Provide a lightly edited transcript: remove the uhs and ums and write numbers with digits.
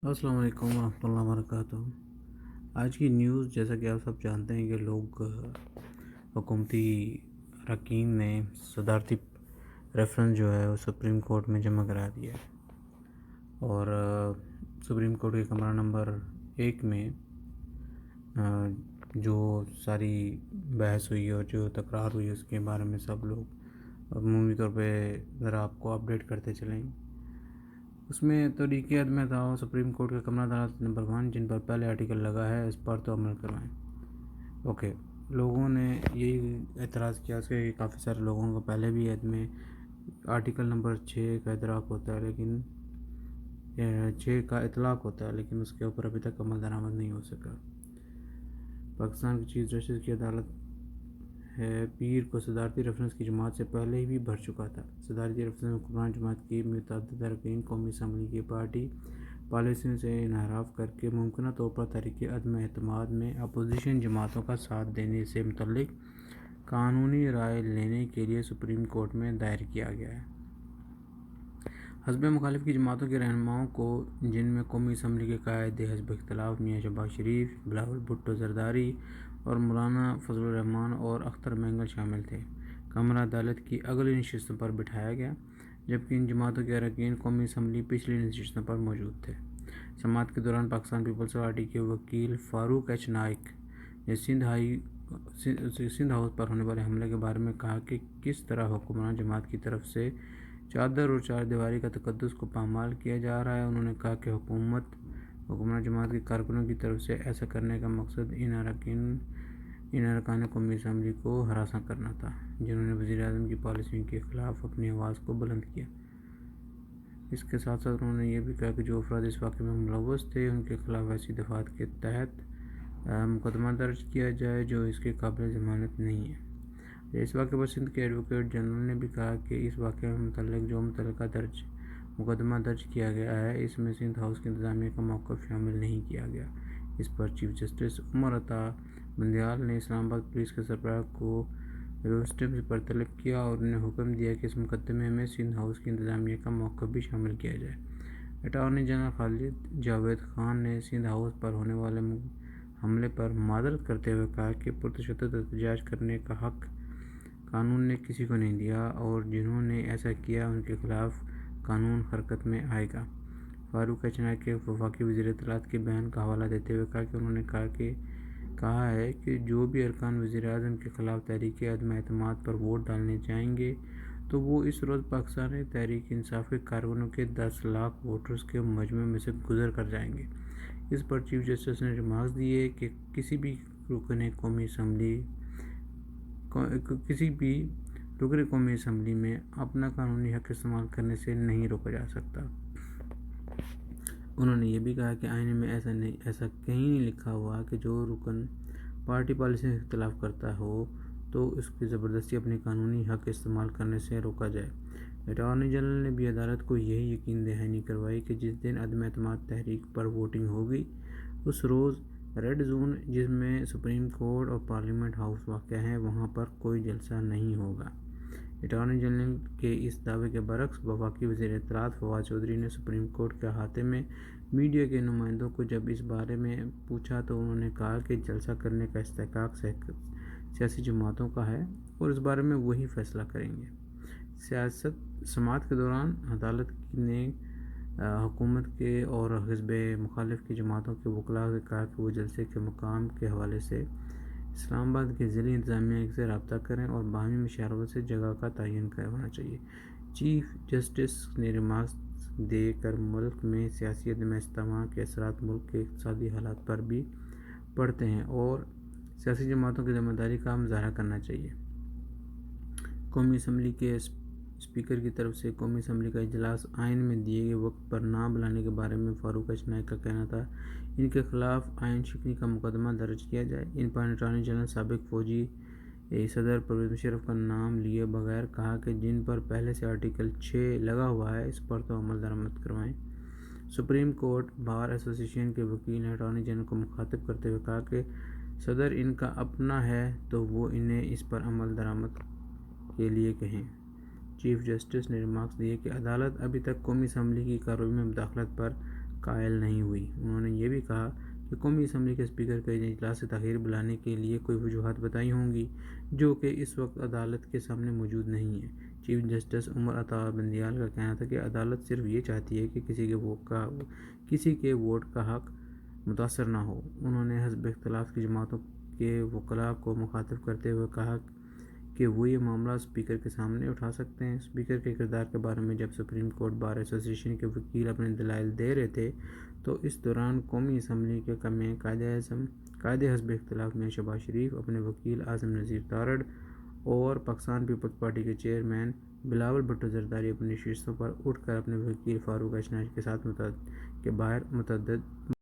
السلام علیکم ورحمۃ اللہ وبرکاتہ۔ آج کی نیوز جیسا کہ آپ سب جانتے ہیں کہ حکومتی اراکین نے صدارتی ریفرنس جو ہے وہ سپریم کورٹ میں جمع کرا دیا ہے، اور سپریم کورٹ کے کمرہ نمبر 1 میں جو ساری بحث ہوئی اور جو تکرار ہوئی اس کے بارے میں سب لوگ عمومی طور پہ ذرا آپ کو اپڈیٹ کرتے چلیں۔ اس میں طریقہ عدم تعاون سپریم کورٹ کے کمرہ عدالت نمبر 1 جن پر پہلے آرٹیکل لگا ہے اس پر تو عمل کروائیں۔ لوگوں نے یہی اعتراض کیا کہ کافی سارے لوگوں کو پہلے بھی عدم آرٹیکل نمبر 6 کا ادراک ہوتا ہے، لیکن 6 کا اطلاق ہوتا ہے، لیکن اس کے اوپر ابھی تک عمل درآمد نہیں ہو سکا۔ پاکستان کی چیف جسٹس کی عدالت پیر کو صدارتی ریفرنس کی جماعت سے پہلے ہی بھی بھر چکا تھا۔ صدارتی ریفرنس میں حکمران جماعت کی متعدد اراکین قومی اسمبلی کی پارٹی پالیسیوں سے انحراف کر کے ممکنہ طور پر تحریک عدم اعتماد میں اپوزیشن جماعتوں کا ساتھ دینے سے متعلق قانونی رائے لینے کے لیے سپریم کورٹ میں دائر کیا گیا ہے۔ حزب مخالف کی جماعتوں کے رہنماؤں کو، جن میں قومی اسمبلی کے قائد حزب اختلاف میاں شہباز شریف، بلاول بھٹو زرداری اور مولانا فضل الرحمان اور اختر مینگل شامل تھے، کمرہ عدالت کی اگلی نشستوں پر بٹھایا گیا، جبکہ ان جماعتوں کے اراکین قومی اسمبلی پچھلی نشستوں پر موجود تھے۔ سماعت کے دوران پاکستان پیپلز پارٹی کے وکیل فاروق ایچ نائک نے سندھ ہاؤس پر ہونے والے حملے کے بارے میں کہا کہ کس طرح حکمران جماعت کی طرف سے چادر اور چار دیواری کا تقدس کو پامال کیا جا رہا ہے۔ انہوں نے کہا کہ حکمران جماعت کے کارکنوں کی طرف سے ایسا کرنے کا مقصد ان ارکان قومی اسمبلی کو ہراساں کرنا تھا، جنہوں نے وزیر اعظم کی پالیسیوں کے خلاف اپنی آواز کو بلند کیا۔ اس کے ساتھ ساتھ انہوں نے یہ بھی کہا کہ جو افراد اس واقعے میں ملوث تھے ان کے خلاف ایسی دفعات کے تحت مقدمہ درج کیا جائے جو اس کے قابل ضمانت نہیں ہے۔ اس واقعے پر سندھ کے ایڈوکیٹ جنرل نے بھی کہا کہ اس واقعے میں متعلق جو مقدمہ درج کیا گیا ہے اس میں سندھ ہاؤس کی انتظامیہ کا موقف شامل نہیں کیا گیا۔ اس پر چیف جسٹس عمر عطا بندیال نے اسلام آباد پولیس کے سربراہ کو روسٹم سے برطلب کیا اور انہیں حکم دیا کہ اس مقدمے میں سندھ ہاؤس کی انتظامیہ کا موقف بھی شامل کیا جائے۔ اٹارنی جنرل خالد جاوید خان نے سندھ ہاؤس پر ہونے والے حملے پر معذرت کرتے ہوئے کہا کہ پرتشدد احتجاج کرنے کا حق قانون نے کسی کو نہیں دیا اور جنہوں نے ایسا کیا ان کے خلاف قانون حرکت میں آئے گا۔ فاروق ایچ نائک کے وفاقی وزیر اطلاعات کے بیان کا حوالہ دیتے ہوئے کہا کہ انہوں نے کہا ہے کہ جو بھی ارکان وزیر اعظم کے خلاف تحریک عدم اعتماد پر ووٹ ڈالنے جائیں گے تو وہ اس روز پاکستان تحریک انصاف کے کارکنوں کے 10 لاکھ ووٹرز کے مجمع میں سے گزر کر جائیں گے۔ اس پر چیف جسٹس نے ریمارکس دیے کہ کسی بھی رکن قومی اسمبلی میں اپنا قانونی حق استعمال کرنے سے نہیں روکا جا سکتا۔ انہوں نے یہ بھی کہا کہ آئین میں ایسا کہیں نہیں لکھا ہوا کہ جو رکن پارٹی پالیسی سے اختلاف کرتا ہو تو اس کی زبردستی اپنی قانونی حق استعمال کرنے سے روکا جائے۔ اٹارنی جنرل نے بھی عدالت کو یہی یقین دہانی کروائی کہ جس دن عدم اعتماد تحریک پر ووٹنگ ہوگی اس روز ریڈ زون جس میں سپریم کورٹ اور پارلیمنٹ ہاؤس واقع ہیں وہاں پر کوئی جلسہ نہیں ہوگا۔ اٹارنی جنرل کے اس دعوے کے برعکس وفاقی وزیر اطلاعات فواد چودھری نے سپریم کورٹ کے احاطے میں میڈیا کے نمائندوں کو جب اس بارے میں پوچھا تو انہوں نے کہا کہ جلسہ کرنے کا استحقاق سیاسی جماعتوں کا ہے اور اس بارے میں وہی فیصلہ کریں گے۔ سماعت کے دوران عدالت نے حکومت کے اور حزب مخالف کی جماعتوں کے وکلاء سے کہا کہ وہ جلسے کے مقام کے حوالے سے اسلام آباد کے ضلعی انتظامیہ سے رابطہ کریں اور باہمی مشاورت سے جگہ کا تعین ہونا چاہیے۔ چیف جسٹس نے ریمارکس دے کر ملک میں سیاسی عدم استحکام کے اثرات ملک کے اقتصادی حالات پر بھی پڑتے ہیں اور سیاسی جماعتوں کی ذمہ داری کا مظاہرہ کرنا چاہیے۔ قومی اسمبلی کے اسپیکر کی طرف سے قومی اسمبلی کا اجلاس آئین میں دیے گئے وقت پر نہ بلانے کے بارے میں فاروق ایچ نائک کا کہنا تھا ان کے خلاف آئین شکنی کا مقدمہ درج کیا جائے۔ ان پر اٹارنی جنرل سابق فوجی صدر پرویز مشرف کا نام لیے بغیر کہا کہ جن پر پہلے سے آرٹیکل 6 لگا ہوا ہے اس پر تو عمل درآمد کروائیں۔ سپریم کورٹ بار ایسوسی ایشن کے وکیل نے اٹارنی جنرل کو مخاطب کرتے ہوئے کہا کہ صدر ان کا اپنا ہے تو وہ انہیں اس پر عمل درآمد کے لیے کہیں۔ چیف جسٹس نے ریمارکس دیے کہ عدالت ابھی تک قومی اسمبلی کی کارروائی میں مداخلت پر قائل نہیں ہوئی۔ انہوں نے یہ بھی کہا کہ قومی اسمبلی کے اسپیکر کو اجلاس سے تاخیر بلانے کے لیے کوئی وجوہات بتائی ہوں گی جو کہ اس وقت عدالت کے سامنے موجود نہیں ہیں۔ چیف جسٹس عمر عطا بندیال کا کہنا تھا کہ عدالت صرف یہ چاہتی ہے کہ کسی کے ووٹ کا حق متاثر نہ ہو۔ انہوں نے حزب اختلاف کی جماعتوں کے وکلاء کو مخاطب کرتے ہوئے کہا کہ وہ یہ معاملہ اسپیکر کے سامنے اٹھا سکتے ہیں۔ اسپیکر کے کردار کے بارے میں جب سپریم کورٹ بار ایسوسی ایشن کے وکیل اپنے دلائل دے رہے تھے تو اس دوران قومی اسمبلی میں قائد حزب اختلاف میں شہباز شریف اپنے وکیل اعظم نذیر تارڑ اور پاکستان پیپلز پارٹی کے چیئرمین بلاول بھٹو زرداری اپنی نشستوں پر اٹھ کر اپنے وکیل فاروق اشنا کے ساتھ متعدد